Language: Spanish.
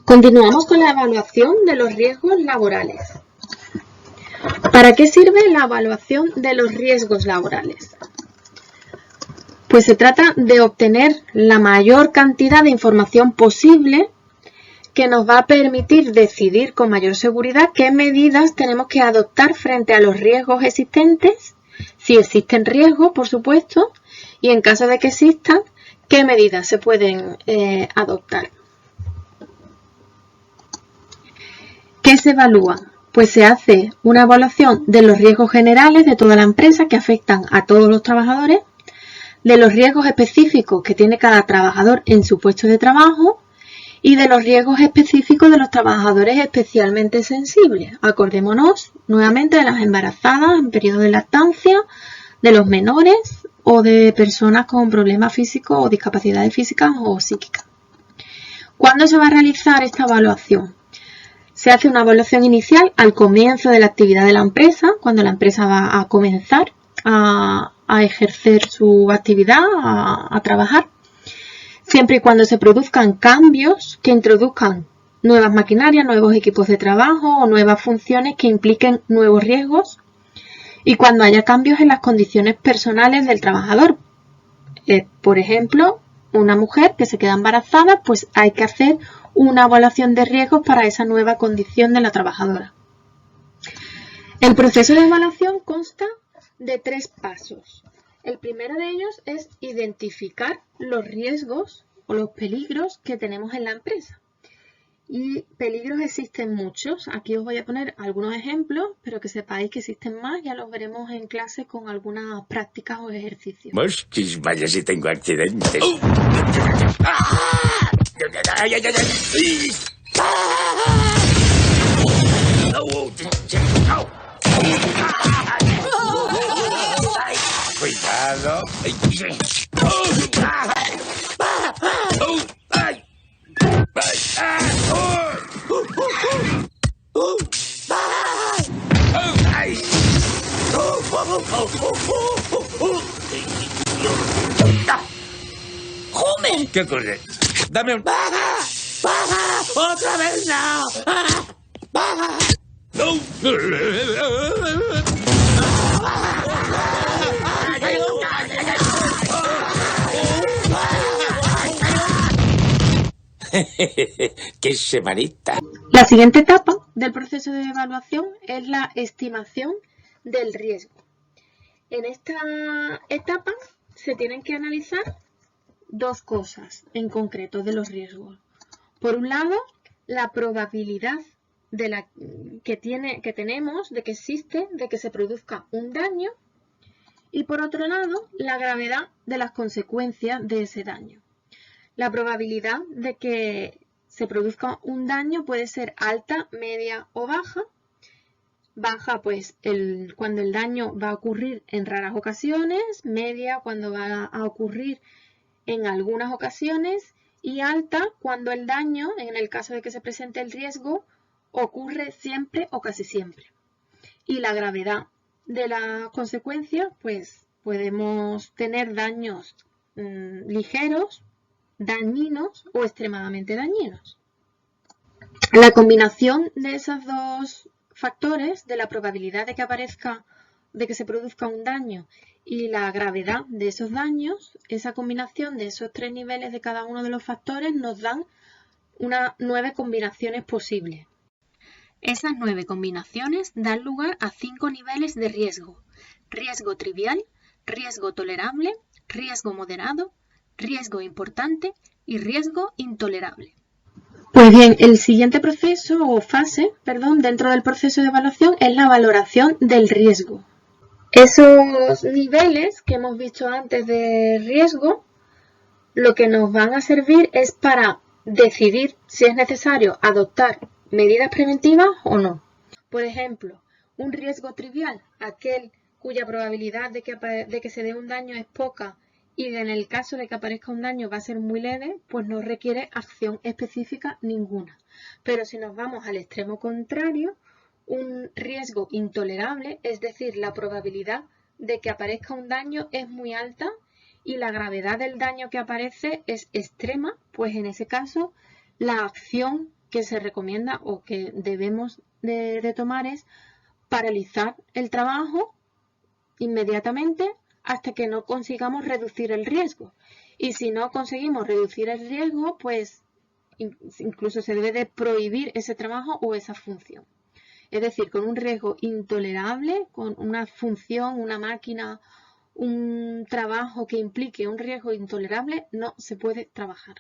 Continuamos con la evaluación de los riesgos laborales. ¿Para qué sirve la evaluación de los riesgos laborales? Pues se trata de obtener la mayor cantidad de información posible que nos va a permitir decidir con mayor seguridad qué medidas tenemos que adoptar frente a los riesgos existentes, si existen riesgos, por supuesto, y en caso de que existan, qué medidas se pueden adoptar. ¿Qué se evalúa? Pues se hace una evaluación de los riesgos generales de toda la empresa que afectan a todos los trabajadores, de los riesgos específicos que tiene cada trabajador en su puesto de trabajo y de los riesgos específicos de los trabajadores especialmente sensibles. Acordémonos nuevamente de las embarazadas en periodo de lactancia, de los menores o de personas con problemas físicos o discapacidades físicas o psíquicas. ¿Cuándo se va a realizar esta evaluación? Se hace una evaluación inicial al comienzo de la actividad de la empresa, cuando la empresa va a comenzar a ejercer su actividad, a trabajar, siempre y cuando se produzcan cambios que introduzcan nuevas maquinarias, nuevos equipos de trabajo o nuevas funciones que impliquen nuevos riesgos y cuando haya cambios en las condiciones personales del trabajador. Por ejemplo, una mujer que se queda embarazada, pues hay que hacer una evaluación de riesgos para esa nueva condición de la trabajadora. El proceso de evaluación consta de 3 pasos. El primero de ellos es identificar los riesgos o los peligros que tenemos en la empresa. Y peligros existen muchos. Aquí os voy a poner algunos ejemplos, pero que sepáis que existen más. Ya los veremos en clase con algunas prácticas o ejercicios. Mosquis, vaya si tengo accidentes. ¡Ay, ay, ay, ay! Cuidado. ¡Homer! ¿Qué ocurre? Dame un... ¡Baja! ¡Baja! ¡Otra vez no! ¡Baja! ¡Qué semanita! La siguiente etapa del proceso de evaluación es la estimación del riesgo. En esta etapa se tienen que analizar 2 cosas en concreto de los riesgos. Por un lado, la probabilidad que tenemos de que existe, de que se produzca un daño, y por otro lado, la gravedad de las consecuencias de ese daño. La probabilidad de que se produzca un daño puede ser alta, media o baja. Baja, pues, cuando el daño va a ocurrir en raras ocasiones, media cuando va a ocurrir en algunas ocasiones y alta cuando el daño, en el caso de que se presente el riesgo, ocurre siempre o casi siempre. Y la gravedad de las consecuencias, pues podemos tener daños ligeros, dañinos o extremadamente dañinos. La combinación de esos 2 factores, de la probabilidad de que se produzca un daño y la gravedad de esos daños, esa combinación de esos 3 niveles de cada uno de los factores nos dan unas 9 combinaciones posibles. Esas 9 combinaciones dan lugar a 5 niveles de riesgo: riesgo trivial, riesgo tolerable, riesgo moderado, riesgo importante y riesgo intolerable. Pues bien, el siguiente proceso o fase, dentro del proceso de evaluación es la valoración del riesgo. Esos niveles que hemos visto antes de riesgo, lo que nos van a servir es para decidir si es necesario adoptar medidas preventivas o no. Por ejemplo, un riesgo trivial, aquel cuya probabilidad de que se dé un daño es poca y en el caso de que aparezca un daño va a ser muy leve, pues no requiere acción específica ninguna. Pero si nos vamos al extremo contrario, un riesgo intolerable, es decir, la probabilidad de que aparezca un daño es muy alta y la gravedad del daño que aparece es extrema, pues en ese caso la acción que se recomienda o que debemos de tomar es paralizar el trabajo inmediatamente hasta que no consigamos reducir el riesgo. Y si no conseguimos reducir el riesgo, pues incluso se debe de prohibir ese trabajo o esa función. Es decir, con un riesgo intolerable, con una función, una máquina, un trabajo que implique un riesgo intolerable, no se puede trabajar.